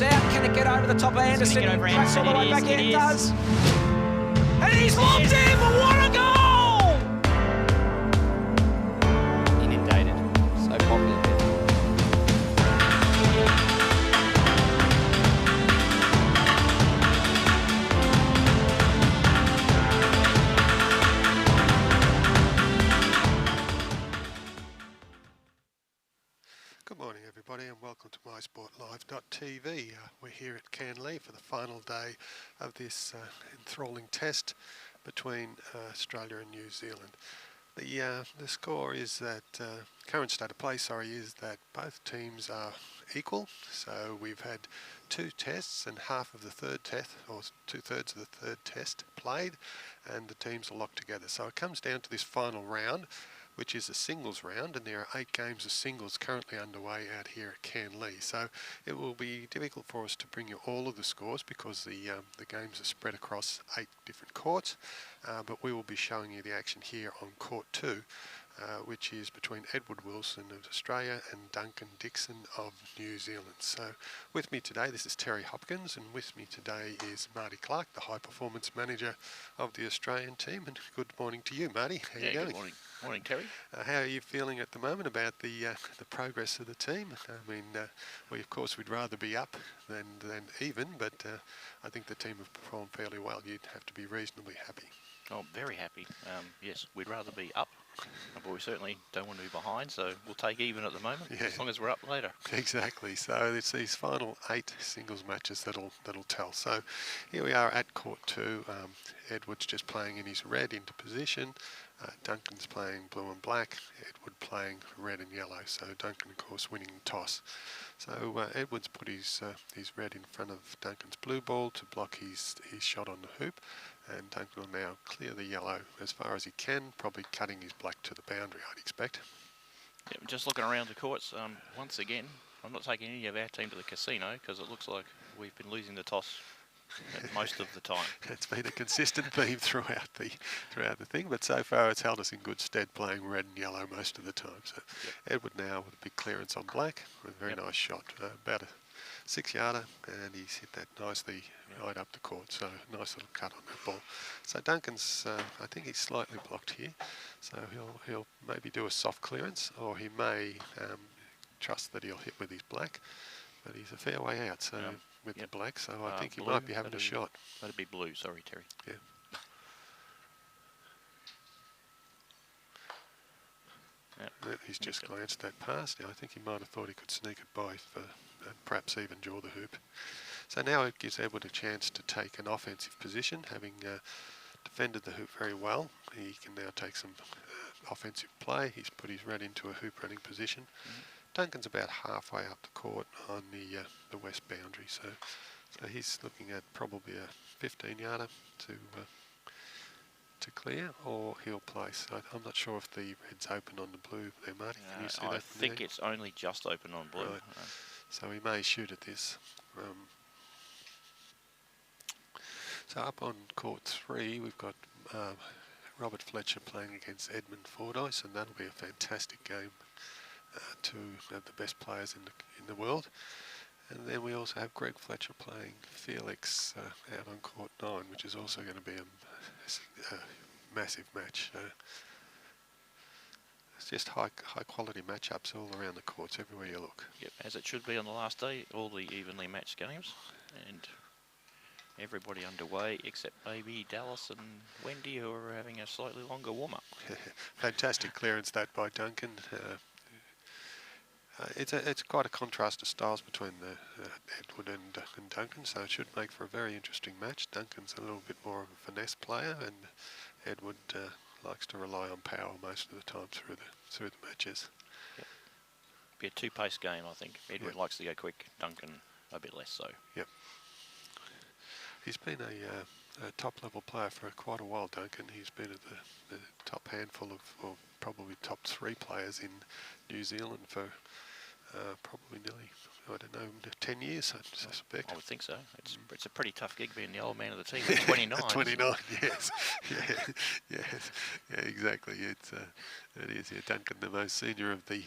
launches out. Can it get over the top of Anderson? Tracks all the way back in. It does. And he's locked in. What a goal! Inundated. So popular. Good morning everybody and welcome to mysportlive.tv. We're here at Canley for the final day of this enthralling test between Australia and New Zealand. The score is that, current state of play is that both teams are equal. So we've had two tests and half of the third test, or 2/3 of the third test played, and the teams are locked together. So it comes down to this final round, which is a singles round, and there are 8 games of singles currently underway out here at Canley. So it will be difficult for us to bring you all of the scores because the games are spread across 8 different courts, but we will be showing you the action here on court 2, which is between Edward Wilson of Australia and Duncan Dixon of New Zealand. So with me today, this is Terry Hopkins, and with me today is Marty Clark, the high performance manager of the Australian team. And good morning to you, Marty. How are you going? Good morning. Morning, Terry. How are you feeling at the moment about the progress of the team? I mean, of course we'd rather be up than even, but I think the team have performed fairly well. You'd have to be reasonably happy. Oh, very happy. Yes, we'd rather be up, but we certainly don't want to be behind, so we'll take even at the moment, as long as we're up later. Exactly. So it's these final 8 singles matches that'll tell. So here we are at court 2. Edward's just playing in his red into position. Duncan's playing blue and black, Edward playing red and yellow, so Duncan of course winning the toss. So Edward's put his red in front of Duncan's blue ball to block his shot on the hoop, and Duncan will now clear the yellow as far as he can, probably cutting his black to the boundary, I'd expect. Yeah, just looking around the courts, once again, I'm not taking any of our team to the casino because it looks like we've been losing the toss most of the time. It's been a consistent theme throughout the thing, but so far it's held us in good stead playing red and yellow most of the time. So Edward now with a big clearance on black, with a very nice shot, about a 6-yarder, and he's hit that nicely right up the court. So nice little cut on that ball. So Duncan's, I think he's slightly blocked here, so he'll maybe do a soft clearance, or he may trust that he'll hit with his black, but he's a fair way out. So. With the black, so I think he might be having a shot. That'd be blue, sorry, Terry. Yeah. He's just glanced that past. I think he might have thought he could sneak it by and perhaps even draw the hoop. So now it gives Edward a chance to take an offensive position, having defended the hoop very well. He can now take some offensive play. He's put his red into a hoop running position. Duncan's about halfway up the court on the west boundary, so he's looking at probably a 15-yarder to clear, or he'll place. I'm not sure if the red's open on the blue there, Marty. Can you see that? I think it's only just open on blue. Right. So he may shoot at this. So up on court 3, we've got Robert Fletcher playing against Edmund Fordyce, and that'll be a fantastic game. Two of the best players in the world, and then we also have Greg Fletcher playing Felix out on court 9, which is also going to be a massive match. It's just high quality matchups all around the courts everywhere you look. Yep, as it should be on the last day, all the evenly matched games, and everybody underway except maybe Dallas and Wendy, who are having a slightly longer warm-up. Fantastic clearance that by Duncan. It's quite a contrast of styles between Edward and Duncan, so it should make for a very interesting match. Duncan's a little bit more of a finesse player, and Edward likes to rely on power most of the time through the matches. Yep. Be a 2-pace game, I think. Edward likes to go quick, Duncan a bit less so. Yep. He's been a top-level player for quite a while, Duncan. He's been at the top handful of, or probably top 3 players in New Zealand for probably nearly I don't know, 10 years, I suspect. I would think so. It's a pretty tough gig being the old man of the team at 29. 29, yes. Yeah, exactly. It is. Yeah, Duncan, the most senior of the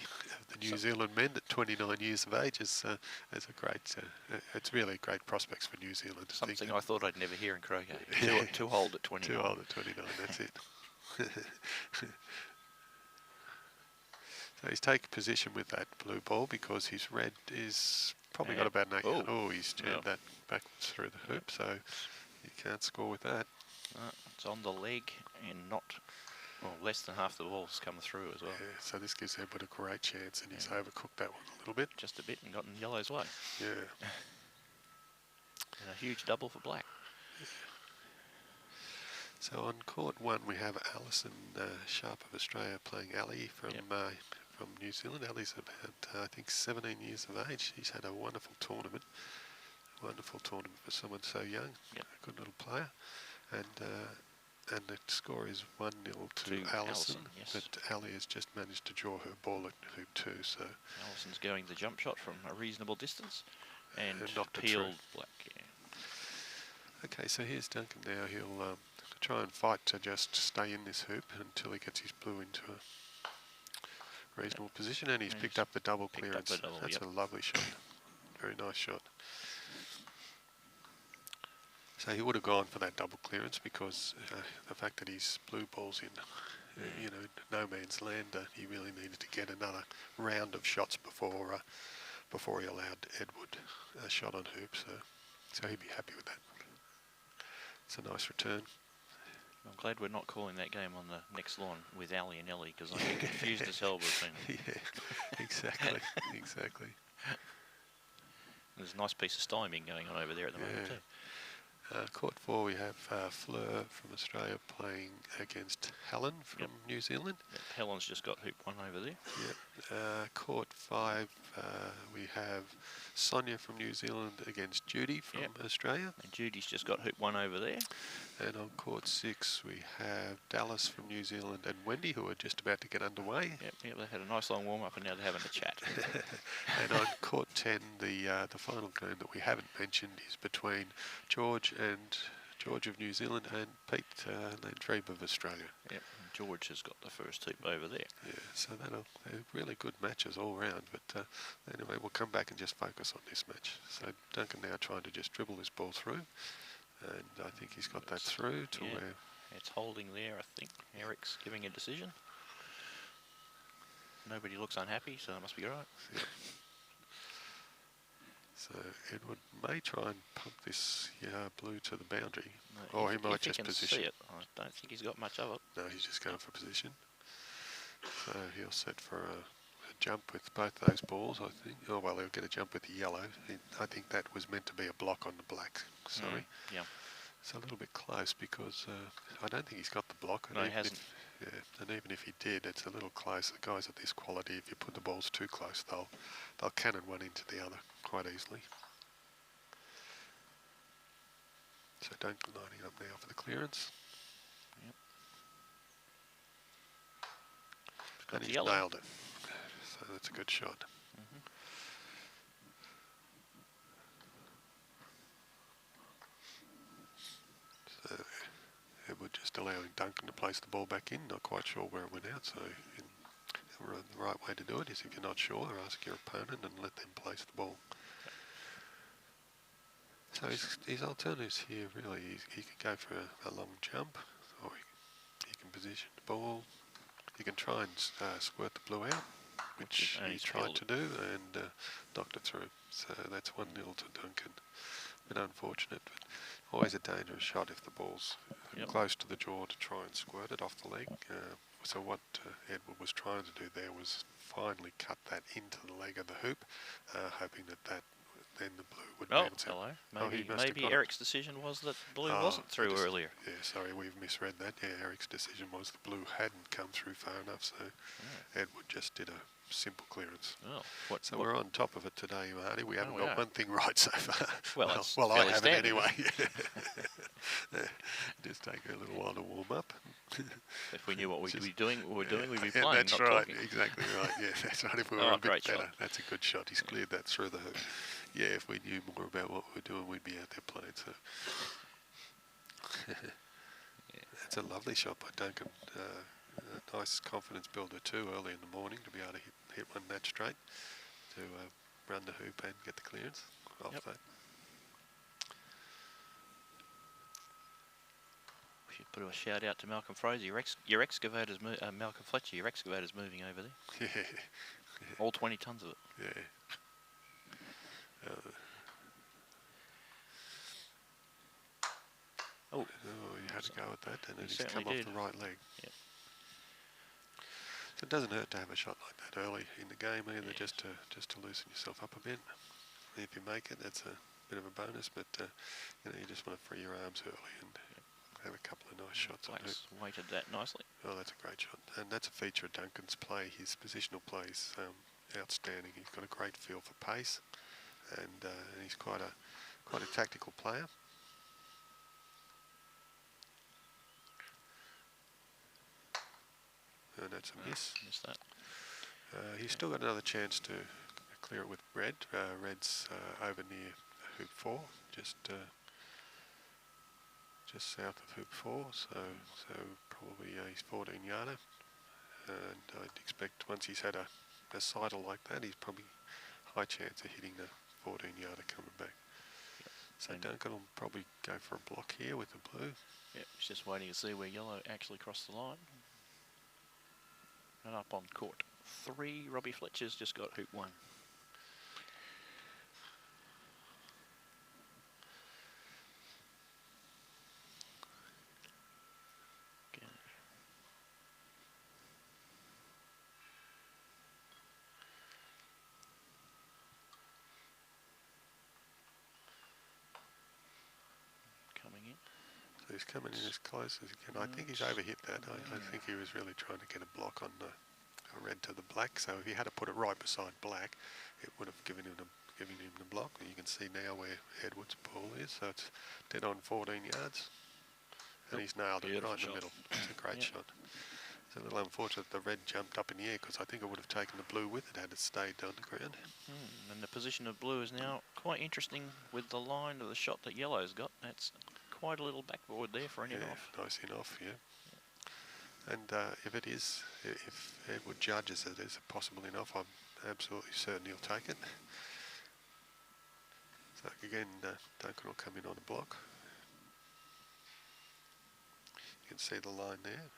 New Zealand men at 29 years of age, is a great. It's really great prospects for New Zealand. Something I thought I'd never hear in croquet. Too old at 29. Too old at 29. That's it. So he's taken position with that blue ball because his red is probably got about an 8. Oh, he's jammed that backwards through the hoop, so you can't score with that. It's on the leg and not, well, less than half the ball's come through as well. Yeah, so this gives Edward a great chance, and he's overcooked that one a little bit. Just a bit and gotten yellow's way. Yeah. And a huge double for black. So on court 1 we have Alison Sharp of Australia playing Ali from New Zealand. Ali's about I think 17 years of age. She's had a wonderful tournament for someone so young. Yep. A good little player, and the score is 1-0 to Alison. Yes. But Ali has just managed to draw her ball at hoop 2. So Alison's going the jump shot from a reasonable distance and knocked it peeled through. black. Yeah. Okay, so here's Duncan now. He'll try and fight to just stay in this hoop until he gets his blue into a reasonable position, and he's picked up the double clearance. That's a lovely shot. Very nice shot. So he would have gone for that double clearance because the fact that his blue ball's in, no man's land, he really needed to get another round of shots before he allowed Edward a shot on hoop. So he'd be happy with that. It's a nice return. I'm glad we're not calling that game on the next lawn with Ali and Ellie, because I'm confused as hell between them. Yeah, exactly. There's a nice piece of styming going on over there at the moment too. Court 4 we have Fleur from Australia playing against Helen from New Zealand. Yep. Helen's just got hoop 1 over there. Yep. Court 5 we have Sonia from New Zealand against Judy from Australia. And Judy's just got hoop 1 over there. And on court 6 we have Dallas from New Zealand and Wendy, who are just about to get underway. Yep, they had a nice long warm up and now they're having a chat. And on court 10 the final game that we haven't mentioned is between George of New Zealand and Pete Landreeb of Australia. Yep, and George has got the first hoop over there. Yeah, so they're really good matches all round, but anyway, we'll come back and just focus on this match. So Duncan now trying to just dribble this ball through, and I think he's got that through to where... It's holding there, I think. Eric's giving a decision. Nobody looks unhappy, so that must be right. Yeah. So Edward may try and pump this blue to the boundary, or he might just position. See it. I don't think he's got much of it. No, he's just going for position. So he'll set for a jump with both those balls, I think. Oh, well, he'll get a jump with the yellow. I think that was meant to be a block on the black. Sorry. Yeah. It's a little bit close because I don't think he's got the block. No, he hasn't. And even if he did, it's a little close. The guys at this quality, if you put the balls too close, they'll cannon one into the other quite easily. So Duncan lining up now for the clearance. Yep. And he's nailed it. So that's a good shot. So Edward just allowing Duncan to place the ball back in. Not quite sure where it went out, so the right way to do it is, if you're not sure, ask your opponent and let them place the ball. So his alternatives here really, he could go for a long jump, or he can position the ball. He can try and squirt the blue out, which he tried to do, and knocked it through. So that's 1-0 to Duncan. A bit unfortunate, but always a dangerous shot if the ball's close to the jaw to try and squirt it off the leg. So what Edward was trying to do there was finally cut that into the leg of the hoop, hoping that then the blue would bounce out. Maybe Eric's decision was that blue wasn't through earlier. Yeah, sorry, we've misread that. Yeah, Eric's decision was the blue hadn't come through far enough, so Edward just did simple clearance. Oh, So we're on top of it today, Marty. We haven't we got are. one thing right so far. Well, it's I fairly haven't standard. anyway. Just take a little while to warm up. If we knew what we'd be doing, we'd be Yeah, playing, that's not right. talking. Exactly right. Yeah, that's right. If we were Oh, a bit great better, shot. that's a good shot. He's cleared that through the hoop. Yeah, if we knew more about what we're doing, we'd be out there playing. So that's a lovely shot by Duncan. A nice confidence builder too early in the morning to be able to hit one that straight to run the hoop and get the clearance off that. We should put a shout out to Malcolm Fraser. Your excavator's Malcolm Fletcher. Your excavator's moving over there. Yeah. All 20 tons of it. Yeah. Oh, you had to go with that, and then he's come off the right leg. Yep. So it doesn't hurt to have a shot like that early in the game either, just to loosen yourself up a bit. If you make it, that's a bit of a bonus, but you just want to free your arms early and have a couple of nice shots on it. Weighted that nicely. Oh, that's a great shot, and that's a feature of Duncan's play. His positional play is outstanding. He's got a great feel for pace, and he's quite a tactical player. And that's a miss. Missed that. He's still got another chance to clear it with Red. Red's over near hoop 4, just south of hoop 4. So probably he's 14 yarder, and I'd expect once he's had a sidle like that, he's probably high chance of hitting the 14 yarder coming back. Yep. So Duncan will probably go for a block here with the blue. Yep, he's just waiting to see where yellow actually crossed the line. And up on court 3, Robbie Fletcher's just got hoop 1. Okay. Coming in. So he's coming in as close as he can. I think he's overhit that. I think he was really trying to get a block on red to the black. So if he had to put it right beside black, it would have given him the block. You can see now where Edward's ball is. So it's dead on 14 yards, and he's nailed it right in the middle. It's a great shot. It's a little unfortunate the red jumped up in the air, because I think it would have taken the blue with it had it stayed on the ground. And the position of blue is now quite interesting with the line of the shot that yellow's got. That's quite a little backboard there for an in-off. Nice in-off, yeah. And if Edward judges it as a possible in-off, I'm absolutely certain he'll take it. So again, Duncan will come in on a block. You can see the line there.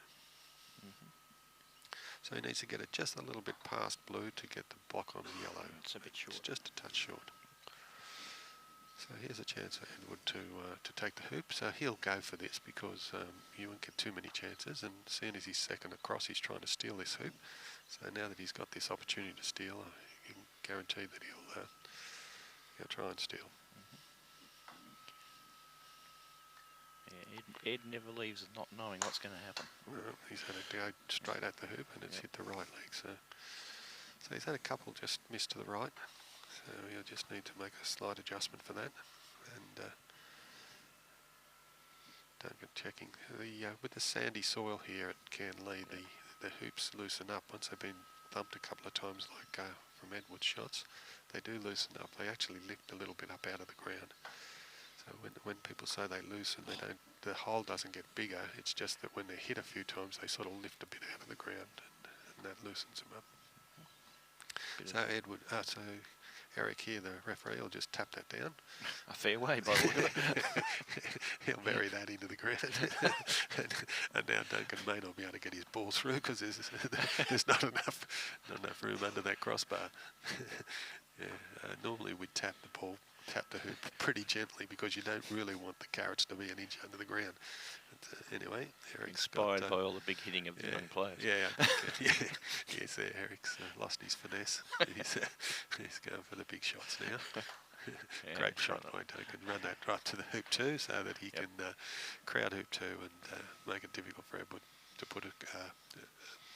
So he needs to get it just a little bit past blue to get the block on the yellow. It's a bit short. It's just a touch short. So here's a chance for Edward to take the hoop. So he'll go for this, because you won't get too many chances. And as soon as he's second across, he's trying to steal this hoop. So now that he's got this opportunity to steal, you can guarantee that he'll try and steal. Ed never leaves not knowing what's going to happen. Well, he's had it go straight at the hoop, and it's hit the right leg. So he's had a couple just missed to the right. So he'll just need to make a slight adjustment for that. And Duncan checking with the sandy soil here at Canley, the hoops loosen up once they've been thumped a couple of times, like from Edward's shots. They do loosen up. They actually lift a little bit up out of the ground. So when people say they loosen, the hole doesn't get bigger. It's just that when they're hit a few times, they sort of lift a bit out of the ground, and that loosens them up. So Eric here, the referee, will just tap that down. A fair way, by the look of it. He'll bury that into the ground. and now Duncan may not be able to get his ball through, because there's not enough room under that crossbar. Normally we'd tap the hoop pretty gently, because you don't really want the carrots to be an inch under the ground. But, anyway, Eric's inspired by all the big hitting of the young players. Yes, Eric's lost his finesse. He's going for the big shots now. Great shot by Duncan. Run that right to the hoop 2, so that he can crowd hoop 2 and make it difficult for Edward to put a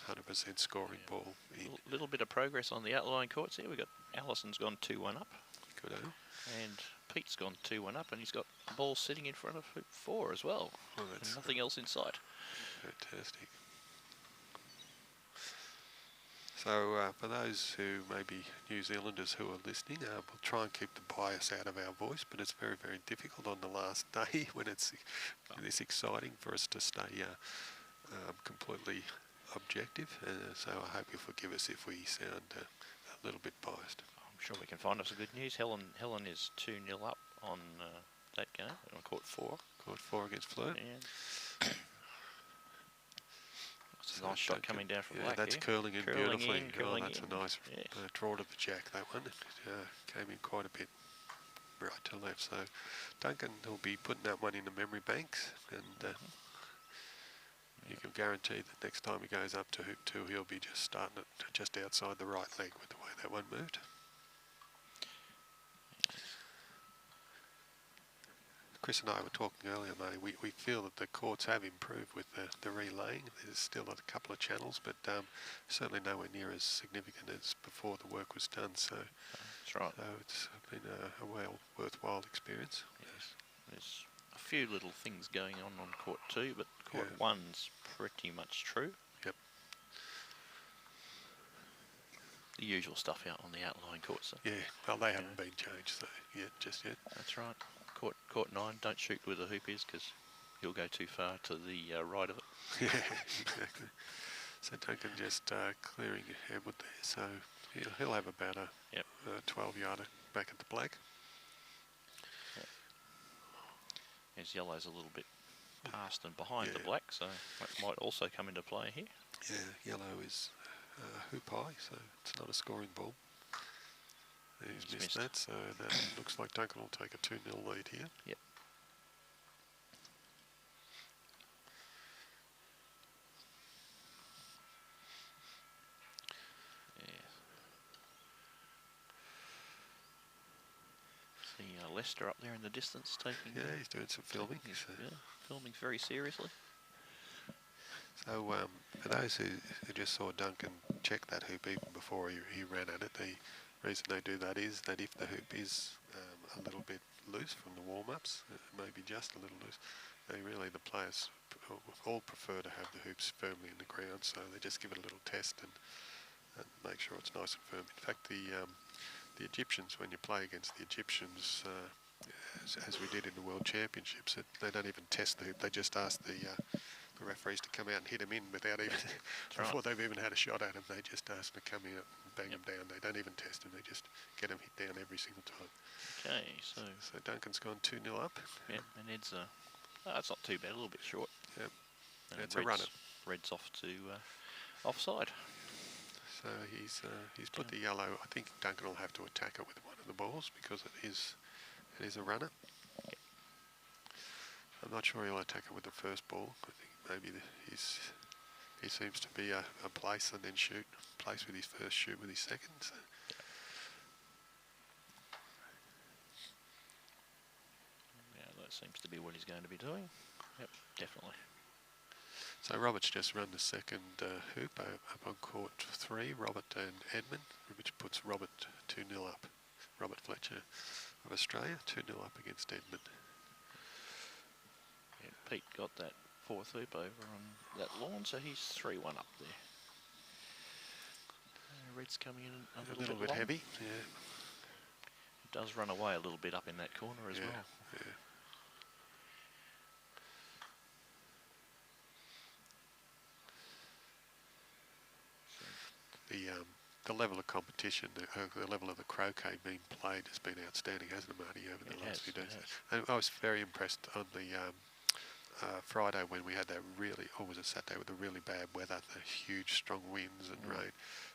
100% scoring ball in. A little bit of progress on the outlying courts here. We've got Allison's gone 2-1 up. Good, eh? And Pete's gone 2-1 up, and he's got the ball sitting in front of hoop 4 as well. Oh, that's and nothing else in sight. Fantastic. So for those who may be New Zealanders who are listening, we'll try and keep the bias out of our voice, but it's very, very difficult on the last day when it's this exciting for us to stay completely objective. So I hope you'll forgive us if we sound a little bit biased. I'm sure we can find us some good news. Helen is 2-0 up on that game on court 4. Court 4 against Flirt. It's a nice shot coming down from Black. That's here. curling in beautifully. Curling that's in. a nice draw to the jack, that one. It came in quite a bit right to left. So Duncan will be putting that one in the memory banks, and you can guarantee that next time he goes up to hoop 2, he'll be just starting it just outside the right leg with the way that one moved. Chris and I were talking earlier, mate. We feel that the courts have improved with the relaying. There's still a couple of channels, but certainly nowhere near as significant as before the work was done. So that's right. So it's been a well worthwhile experience. Yes. There's a few little things going on court 2, but court 1's pretty much true. Yep. The usual stuff out on the outlying courts. So. Yeah. Well, they haven't been changed just yet. That's right. Court 9, don't shoot where the hoop is because he'll go too far to the right of it. Yeah, exactly. So Duncan just clearing ahead with there. So he'll have about a 12-yarder back at the black. Yep. His yellow's a little bit past and behind the black, so that might also come into play here. Yeah, yellow is hoop high, so it's not a scoring ball. He's missed that, so that looks like Duncan will take a 2-0 lead here. Yep. See Lester up there in the distance taking. Yeah, he's doing some filming. Filming very seriously. So for those who just saw Duncan check that hoop even before he ran at it, the reason they do that is that if the hoop is a little bit loose from the warm-ups, maybe just a little loose, the players all prefer to have the hoops firmly in the ground, so they just give it a little test and make sure it's nice and firm. In fact, the Egyptians, when you play against the Egyptians, as we did in the World Championships, they don't even test the hoop, they just ask the referees to come out and hit them in without even before they've even had a shot at them. They just ask them to come out and bang them down. They don't even test them. They just get them hit down every single time. Okay, so Duncan's gone 2-0 up. Yep, and Ed's that's not too bad. A little bit short. Yep, and it's a runner. Red's off to offside. So he's put the yellow. I think Duncan will have to attack it with one of the balls because it is a runner. Yep. I'm not sure he'll attack it with the first ball. I think maybe he seems to be a place and then place with his first, shoot with his second. So. Yeah, that seems to be what he's going to be doing. Yep, definitely. So Robert's just run the second hoop up on court 3, Robert and Edmund, which puts Robert 2-0 up. Robert Fletcher of Australia, 2-0 up against Edmund. Yeah, Pete got that 4th hoop over on that lawn, so he's 3-1 up there. Red's coming in a little bit heavy. Yeah. It does run away a little bit up in that corner as well. Yeah. The level of competition, the level of the croquet being played has been outstanding, hasn't it, Marty, over the last few days? And I was very impressed on the Friday when we had that or was it Saturday with the really bad weather, the huge strong winds and rain.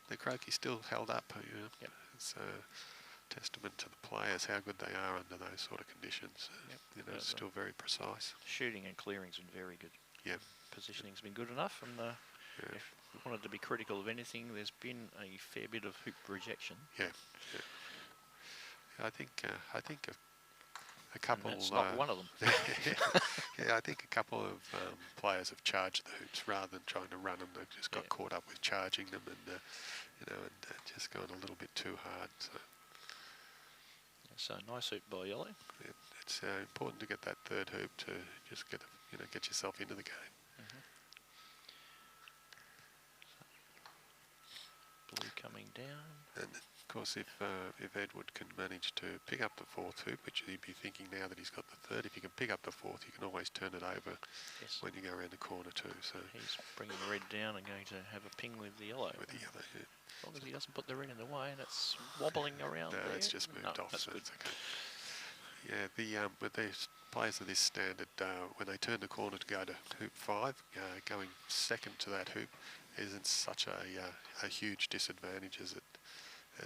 The croquet still held up. Yep. It's a testament to the players how good they are under those sort of conditions. Yep. It's still very precise. Shooting and clearing's been very good. Yeah. Positioning's been good enough, and if we wanted to be critical of anything, there's been a fair bit of hoop rejection. Yeah. I think a couple. And that's not one of them. Yeah, I think a couple of players have charged the hoops rather than trying to run them. They've just got caught up with charging them, and just gone a little bit too hard. So nice hoop by Yellow. It's important to get that third hoop to just get yourself into the game. Blue coming down. And of course, if Edward can manage to pick up the fourth hoop, which he'd be thinking now that he's got the third, if he can pick up the fourth, you can always turn it over when you go around the corner too. So he's bringing the red down and going to have a ping with the yellow. With the yellow, yeah. As long as he doesn't put the red in the way and it's wobbling around. No, there. it's just moved off, That's so good. it's okay. Yeah, with these players of this standard, when they turn the corner to go to hoop 5, going second to that hoop isn't such a huge disadvantage as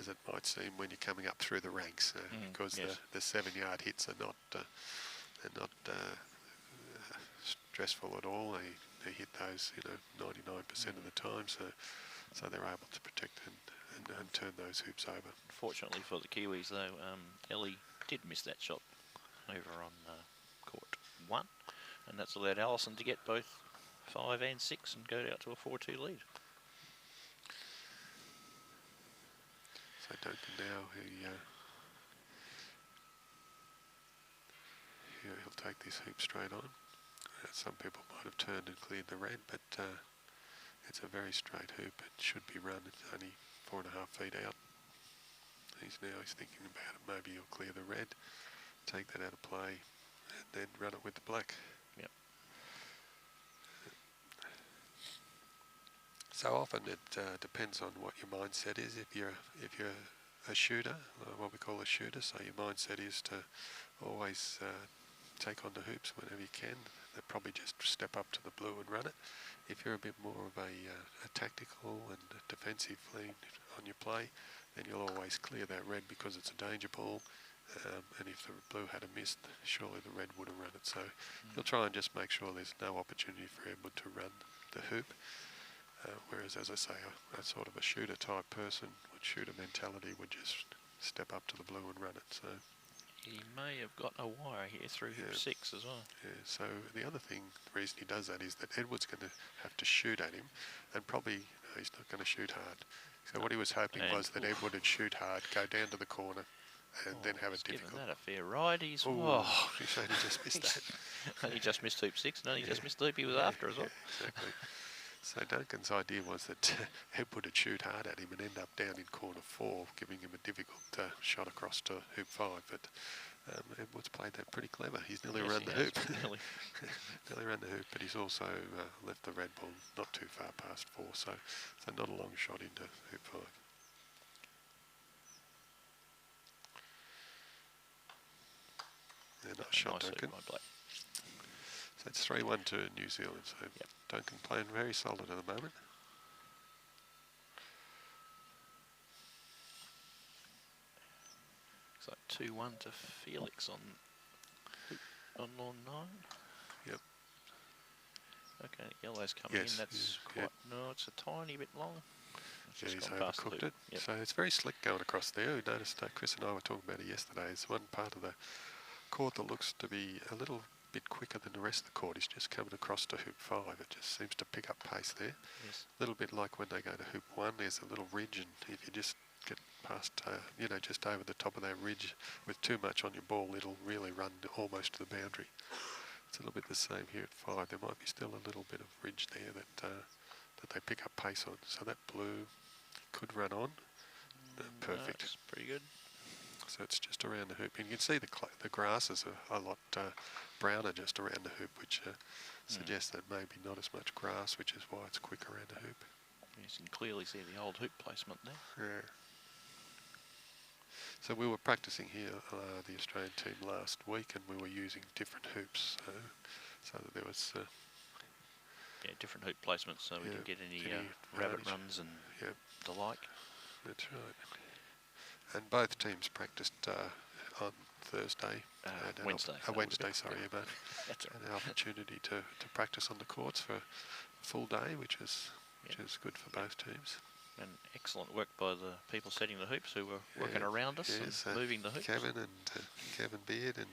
it might seem when you're coming up through the ranks, because the 7-yard hits are not stressful at all. They hit those 99% of the time, so they're able to protect and turn those hoops over. Fortunately for the Kiwis though, Ellie did miss that shot over on court 1, and that's allowed Allison to get both 5 and 6 and go out to a 4-2 lead. So Duncan now, he'll take this hoop straight on. Some people might have turned and cleared the red, but it's a very straight hoop. It should be run. It's only 4.5 feet out. He's thinking about it. Maybe he'll clear the red, take that out of play, and then run it with the black. Yep. So often it depends on what your mindset is. If you're a shooter, what we call a shooter, so your mindset is to always take on the hoops whenever you can. They probably just step up to the blue and run it. If you're a bit more of a tactical and defensive lean on your play, then you'll always clear that red because it's a danger ball. And if the blue had a missed, surely the red would have run it. So you'll try and just make sure there's no opportunity for Edward to run the hoop. Whereas, as I say, a sort of a shooter type person with shooter mentality would just step up to the blue and run it. So he may have got a wire here through hoop 6 as well. Yeah, so the other thing, the reason he does that is that Edward's going to have to shoot at him, and probably he's not going to shoot hard. So what he was hoping was that Edward would shoot hard, go down to the corner, and then have a difficult. Given that a fair ride, he's he's only just missed that. Only just missed hoop 6, and only just missed the hoop he was after as well. Exactly. So Duncan's idea was that Edward would shoot hard at him and end up down in corner 4, giving him a difficult shot across to hoop 5. But Edward's played that pretty clever. He's nearly run the hoop. Nearly run the hoop, but he's also left the red ball not too far past 4, so not a long shot into hoop 5. Yeah, nice shot, nice Duncan. hoop by Blake. So it's 3-1 to New Zealand. So Duncan playing very solid at the moment. Looks like 2-1 to Felix on lawn 9. Yep. Okay, yellow's coming in. That's quite. No, it's a tiny bit long. Yeah, he's overcooked it. Yep. So it's very slick going across there. We noticed Chris and I were talking about it yesterday. It's one part of the court that looks to be a little bit quicker than the rest of the court. He's just coming across to hoop 5. It just seems to pick up pace there. Yes. A little bit like when they go to hoop 1, there's a little ridge, and if you just get past, just over the top of that ridge with too much on your ball, it'll really run almost to the boundary. It's a little bit the same here at 5. There might be still a little bit of ridge there that they pick up pace on. So that blue could run on. Perfect. That's pretty good. So it's just around the hoop. And you can see the grasses are a lot browner just around the hoop, which suggests that maybe not as much grass, which is why it's quick around the hoop. Yes, you can clearly see the old hoop placement there. Yeah. So we were practicing here, the Australian team, last week, and we were using different hoops, so that there was... different hoop placements, so we didn't get any rabbit runs and the like. That's right. And both teams practiced on Thursday. Wednesday. Wednesday, sorry, about That's an opportunity to practice on the courts for a full day, which is good for both teams. And excellent work by the people setting the hoops who were working around us and moving the hoops. Kevin Beard and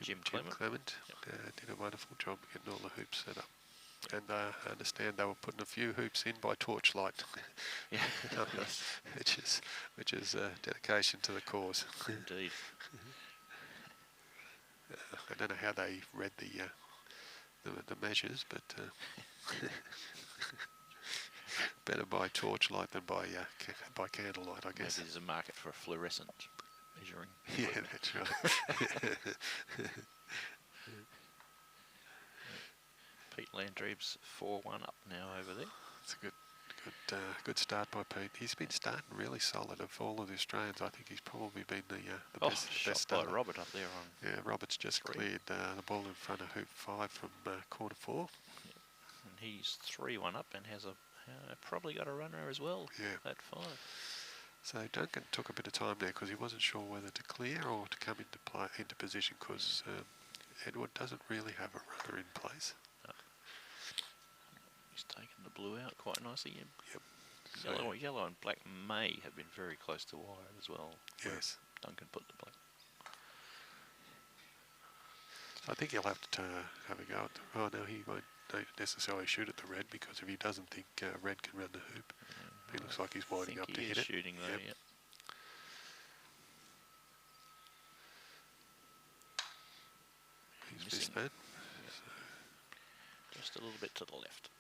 Jim Clement. Did a wonderful job getting all the hoops set up. And I understand they were putting a few hoops in by torchlight, Yeah. which is dedication to the cause. Indeed. I don't know how they read the measures, but better by torchlight than by candlelight, I guess. Maybe there's a market for a fluorescent measuring. Yeah, that's right. Pete Landreeb's 4-1 up now over there. It's a good start by Pete. He's been starting really solid of all of the Australians. I think he's probably been the best Shot by starter. Robert up there on. Yeah, Robert's just cleared the ball in front of hoop 5 from quarter 4. Yep. And he's 3-1 up and has probably got a runner as well. Yeah. At 5. So Duncan took a bit of time there because he wasn't sure whether to clear or to come into position because Edward doesn't really have a runner in place. He's taken the blue out quite nicely. Yep. Yellow and black may have been very close to wire as well. Yes. Duncan put the black. So I think he'll have to have a go at the... Oh, no, he won't necessarily shoot at the red because if he doesn't think red can run the hoop, he looks like he's winding up to hit it. Shooting though, yep. He's missed that. Yep. Just a little bit to the left.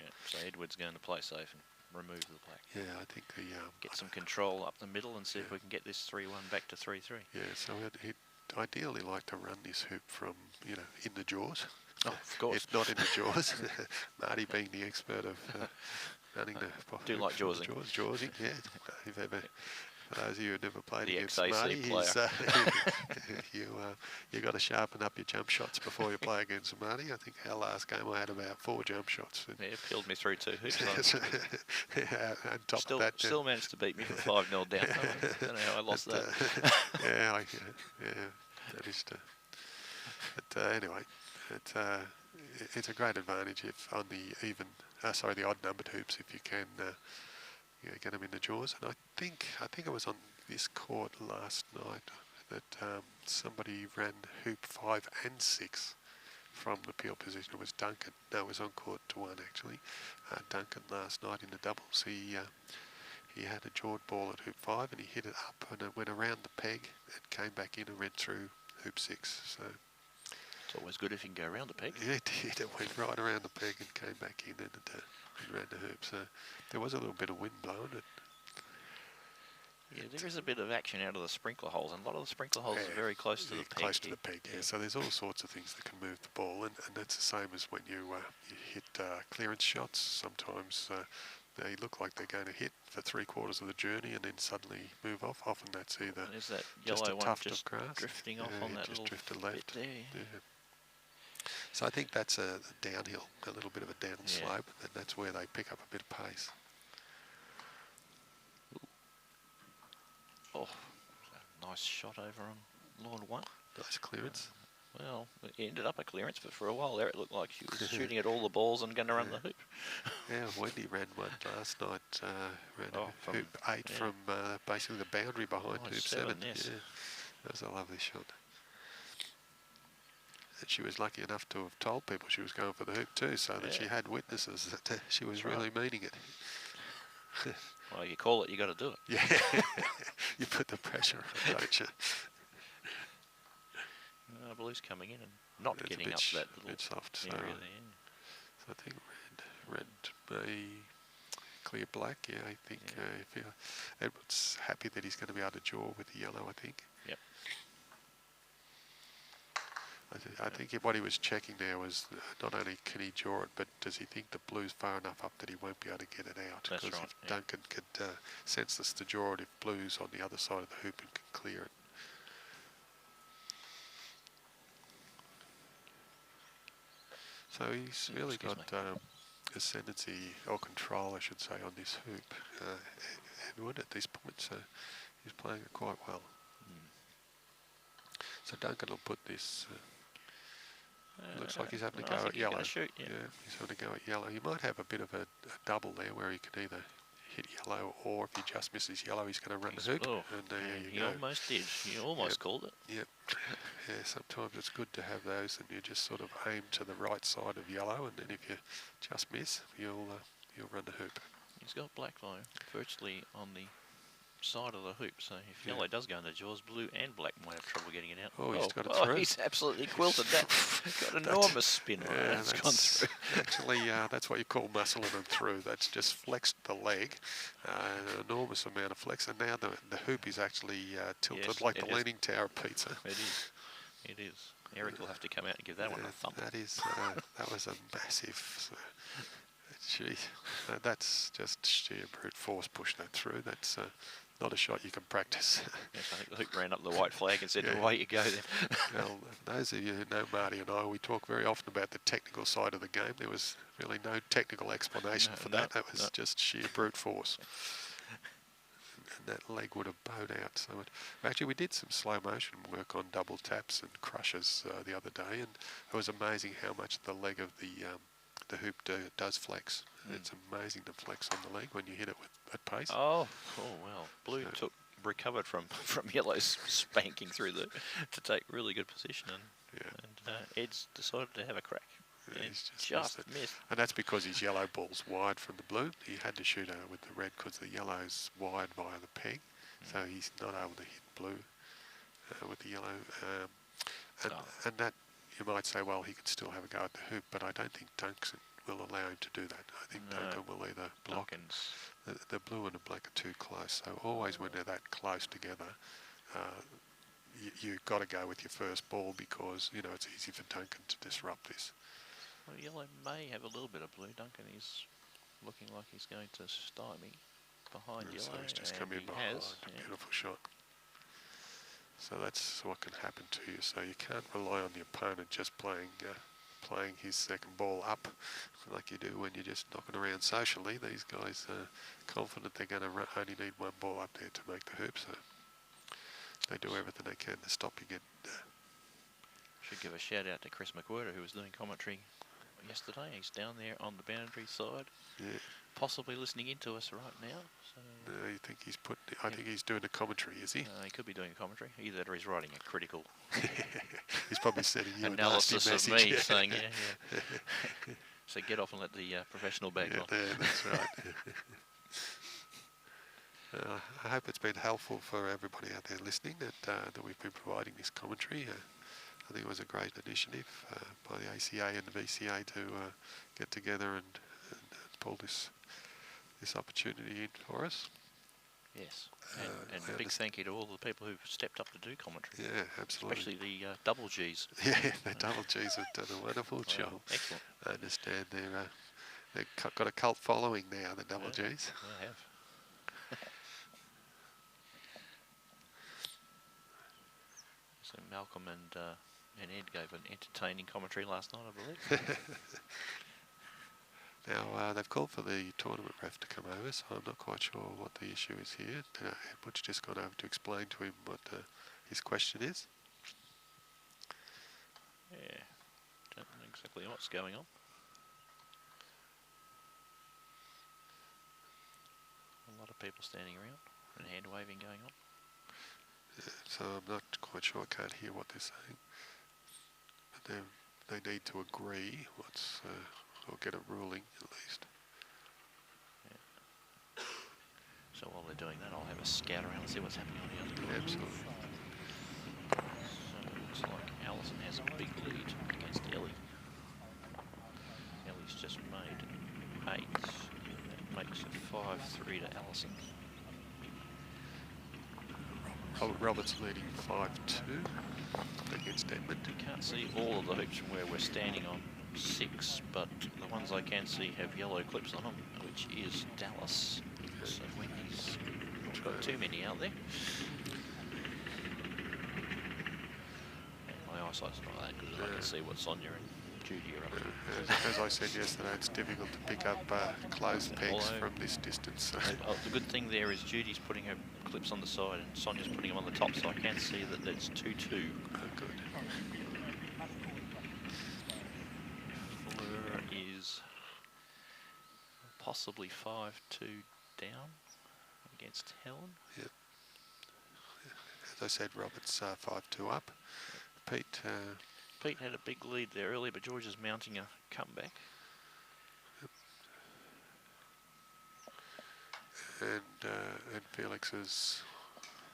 Yeah, so Edward's going to play safe and remove the black. Yeah, I think get some control up the middle and see if we can get this 3-1 back to 3-3. Yeah, so he'd ideally like to run this hoop from, in the jaws. Oh, of course. If not in the jaws. Marty being the expert of running the... Do like jawsing. Jawsing, yeah. If ever, for those of you who have never played The against ex-AC Marty, player. you got to sharpen up your jump shots before you play against Marty. I think our last game I had about 4 jump shots. Yeah, peeled me through 2 hoops. Yeah, on top still, of that, still managed to beat me for 5-0 down. I don't know how I lost that. Yeah, that is true. But anyway, it's a great advantage if on the odd numbered hoops if you can get them in the jaws. And I think it was on this court last night that somebody ran hoop 5 and 6 from the peel position. It was Duncan. No, it was on court to 1 actually. Duncan last night in the doubles. He had a jawed ball at hoop 5 and he hit it up and it went around the peg and came back in and went through hoop 6. So it's always good if you can go around the peg. yeah, it did. It went right around the peg and came back in and ran the hoop. So there was a little bit of wind blowing it. Yeah, there is a bit of action out of the sprinkler holes, and a lot of the sprinkler holes are very close to the peg. Close to the peg, yeah. So there's all sorts of things that can move the ball, and that's the same as when you hit clearance shots. Sometimes they look like they're going to hit for 3/4 of the journey and then suddenly move off. Often that's either is that just yellow a tuft one just of grass drifting off on that little drifted left. bit there. Yeah. So I think that's a downhill, a little bit of a down slope, and that's where they pick up a bit of pace. Oh, nice shot over on Lawn 1. Nice clearance. Well, it ended up a clearance, but for a while there it looked like she was shooting at all the balls and going to run the hoop. Yeah, Wendy ran one last night, hoop 8 from basically the boundary behind hoop 7. Yes. Yeah, that was a lovely shot. And she was lucky enough to have told people she was going for the hoop too, so that she had witnesses that she was really meaning it. Well, you call it, you got to do it. Yeah, you put the pressure on, don't you? Blue's coming in and not getting up that little bit soft, area so, there. So I think red may clear black. Yeah, I think Edward's happy that he's going to be able to jaw with the yellow, I think. Yep. I think what he was checking there was not only can he jaw it, but does he think the blue's far enough up that he won't be able to get it out? That's because right. if Duncan could sense this to jaw it if blue's on the other side of the hoop and can clear it. So he's really got ascendancy, or control I should say, on this hoop, Edward, at this point, so he's playing it quite well. So Duncan will put this, looks like he's having to go at yellow. Shoot, yeah. He's having to go at yellow. He might have a bit of a double there where he can either hit yellow, or if he just misses yellow, he's going to run the hoop. Oh, and there you he go. almost did. He almost called it. Yep. Yeah, sometimes it's good to have those, and you just sort of aim to the right side of yellow, and then if you just miss, you'll run the hoop. He's got black though, virtually on the side of the hoop. So if yellow does go into jaws, blue and black might have trouble getting it out. Oh, he's got it through. He's absolutely quilted that. Got enormous spin. Yeah, It's gone through. Actually, that's what you call muscling them through. That's just flexed the leg, an enormous amount of flex, and now the hoop is actually tilted like the leaning tower of pizza. It is. It is. Eric will have to come out and give that one a thump. That is, that was a massive. Gee, that's just sheer brute force pushing that through. That's not a shot you can practice. Yes, I think the hoop ran up the white flag and said, away you go then. Well, those of you who know Marty and I, we talk very often about the technical side of the game. There was really no technical explanation for that. That was just sheer brute force. And that leg would have bowed out. So actually, we did some slow motion work on double taps and crushes the other day, and it was amazing how much the leg of the hoop does flex. It's amazing to flex on the leg when you hit it at pace. Oh well. Blue recovered from yellow's spanking through to take really good position, and Ed's decided to have a crack. Yeah, and he's just missed. And that's because his yellow ball's wide from the blue. He had to shoot with the red because the yellow's wide via the peg, so he's not able to hit blue with the yellow. And that, you might say, well, he could still have a go at the hoop, but I don't think Duncan will allow him to do that. I think Duncan will either block. The blue and the black are too close, so always when they're that close together, you've got to go with your first ball because, it's easy for Duncan to disrupt this. Well, yellow may have a little bit of blue. Duncan is looking like he's going to stymie behind yellow. So he's just come in behind. Beautiful shot. So that's what can happen to you. So you can't rely on the opponent just playing his second ball up like you do when you're just knocking around socially. These guys are confident they're going to only need one ball up there to make the hoop. So they do everything they can to stop you getting. Should give a shout out to Chris McWhirter, who was doing commentary yesterday. He's down there on the boundary side, possibly listening into us right now. So no, you think he's I think he's doing a commentary, is he? He could be doing a commentary. Either that or he's writing a critical. He's probably sending you analysis a nasty message. Of me saying, So get off and let the professional bag on. Yeah, that's right. I hope it's been helpful for everybody out there listening that we've been providing this commentary. I think it was a great initiative by the ACA and the VCA to get together and pull this opportunity in for us. Yes, and a big thank you to all the people who've stepped up to do commentary. Yeah, absolutely. Especially the double Gs. Yeah, the double Gs have done a wonderful job. Excellent. I understand they've got a cult following now, the double Gs. They have. So Malcolm and Ed gave an entertaining commentary last night, I believe. Now, they've called for the tournament ref to come over, so I'm not quite sure what the issue is here. Edward's just gone over to explain to him what his question is. Yeah, don't know exactly what's going on. A lot of people standing around and hand waving going on. Yeah, so I'm not quite sure, I can't hear what they're saying. But they need to agree or get a ruling at least. Yeah. So while they're doing that, I'll have a scout around and see what's happening on the other side. Absolutely. So it looks like Alison has a big lead against Ellie. Ellie's just made 8. That makes it 5-3 to Alison. Robert's leading 5-2 against Edmund. You can't see all of the hoops from where we're standing on 6, but the ones I can see have yellow clips on them, which is Dallas. So Wendy's not got too many out there. And my eyesight's not that good, I can see what Sonia and Judy are up to. As I said yesterday, it's difficult to pick up closed pegs from this distance. The good thing there is Judy's putting her clips on the side and Sonia's putting them on the top, so I can see that it's 2-2. Oh, good. Fleur is possibly 5-2 down against Helen. Yep. As I said, Robert's 5-2 up. Pete. Pete had a big lead there earlier, but George is mounting a comeback. And Felix is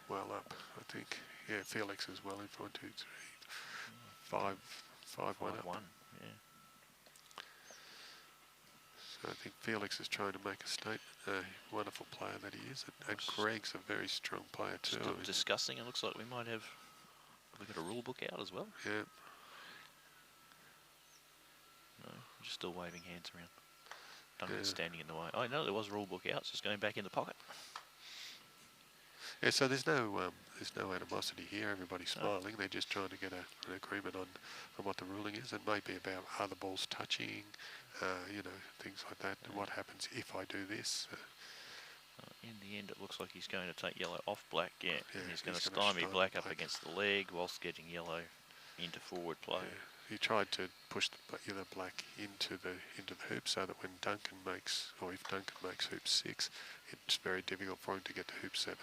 well up, I think. Yeah, Felix is well in 1, 2, 3, 5, 1 up. 5-1, yeah. So I think Felix is trying to make a statement. Wonderful player that he is, and Greg's a very strong player too. Still discussing. It looks like we might have. We've got a rule book out as well. Yeah. No, just still waving hands around. Duncan's standing in the way. Oh no, there was a rule book out. It's just going back in the pocket. Yeah, so there's no animosity here. Everybody's smiling. They're just trying to get an agreement on what the ruling is, and maybe about are the balls touching, you know, things like that. And what happens if I do this? In the end, it looks like he's going to take yellow off black. Yeah, Yeah, and he's going to he's gonna stymie black up against the leg whilst getting yellow into forward play. Yeah. He tried to push the black into the hoop so that when Duncan makes, or if Duncan makes hoop 6, it's very difficult for him to get to hoop 7.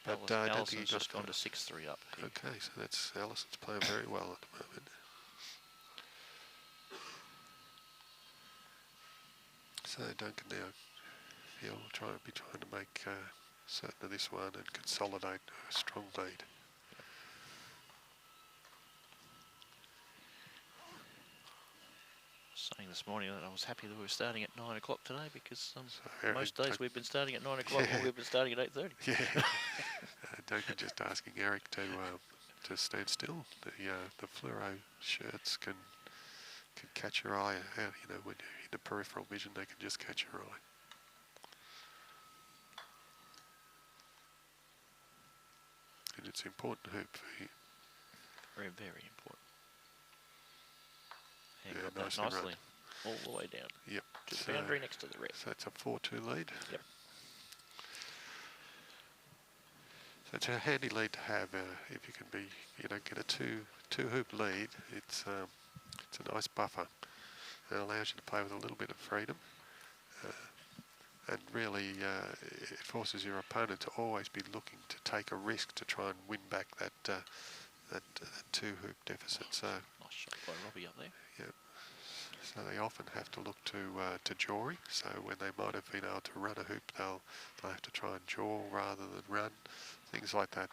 Yeah. But I don't think Allison's just gone to 6-3 up here. Okay, so that's Allison's playing very well at the moment. So Duncan now, he'll be trying to make certain of this one and consolidate a strong lead. Saying this morning that I was happy that we were starting at 9 o'clock today because So most days we've been starting at 9 o'clock and we've been starting at 8:30. Yeah, Duncan just asking Eric to stand still. The fluoro shirts can catch your eye out. You know, when you're in the peripheral vision, they can just catch your eye. And it's important hoop for you. Very, very important. And Yeah, got that nicely nicely run. all the way down Yep. to the boundary next to the red. So it's a 4-2 lead. Yep. So it's a handy lead to have if you can be, you know, get a two hoop lead. It's a nice buffer. It allows you to play with a little bit of freedom, and really it forces your opponent to always be looking to take a risk to try and win back that 2 hoop deficit. So Nice shot by Robbie up there. yeah. So they often have to look to jawing. So when they might have been able to run a hoop, they'll have to try and jaw rather than run. Things like that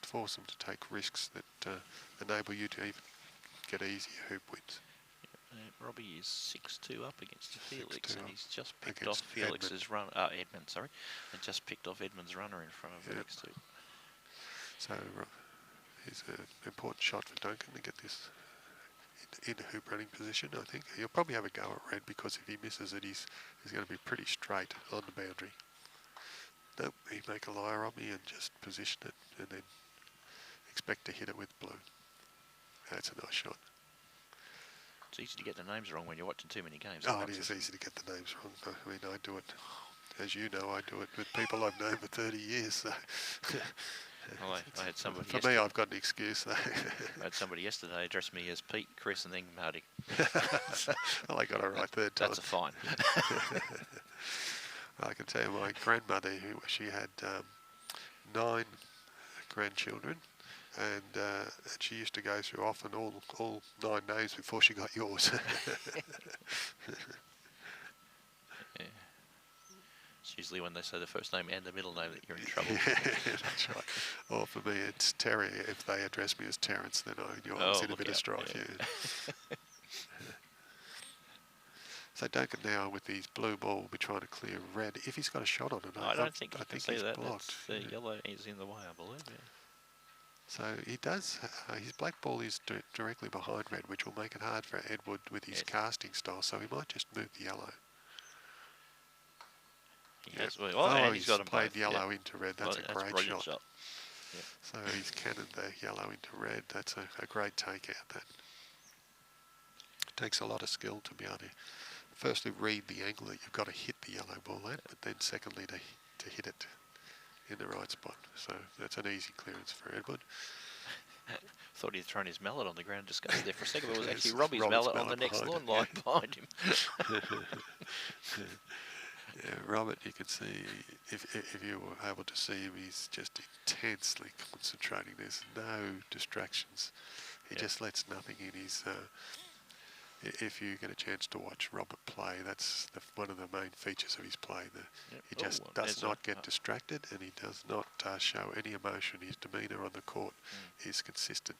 force them to take risks that enable you to even get easier hoop wins. Robbie is 6-2 up against Felix, 6-2 and up he's just picked against off Felix's run. Edmund, sorry, and just picked off Edmund's runner in front of Felix too. So it's an important shot for Duncan to get this in a hoop running position. I think he'll probably have a go at red because if he misses it, he's going to be pretty straight on the boundary. Nope, he make a liar on me and just position it and then expect to hit it with blue. That's a nice shot. It's easy to get the names wrong when you're watching too many games. Oh, it is easy to get the names wrong. I mean, I do it, as you know, I do it with people I've known for 30 years. So. Well, I had somebody for me, I've got an excuse. I had somebody yesterday address me as Pete, Chris, and then Marty. Well, I got it right third time. That's a fine. I can tell you, my grandmother, she had 9 grandchildren, and she used to go through often all 9 names before she got yours. Yeah. It's usually when they say the first name and the middle name that you're in trouble. Yeah, that's right. Or for me, it's Terry. If they address me as Terence, then I was in a bit of strife. Yeah. So Duncan now with his blue ball will be trying to clear red. If he's got a shot on it, I don't think I you can think see he's that. blocked. The yellow is in the way, I believe. Yeah. So he does. His black ball is directly behind red, which will make it hard for Edward with his casting style. So he might just move the yellow. He has, and he's got him played both. yellow into red. That's a great brilliant shot. Yep. So he's cannoned the yellow into red. That's a great takeout. That takes a lot of skill to be able to firstly read the angle that you've got to hit the yellow ball at, but then secondly to hit it in the right spot. So that's an easy clearance for Edward. Thought he'd thrown his mallet on the ground and discussed there for a second, but it was actually Robbie's mallet on the next lawn line behind him. Yeah, Robert, you can see, if you were able to see him, he's just intensely concentrating. There's no distractions. He just lets nothing in. He's, if you get a chance to watch Robert play, that's one of the main features of his play. He just does not get distracted, and he does not show any emotion. His demeanour on the court is consistent.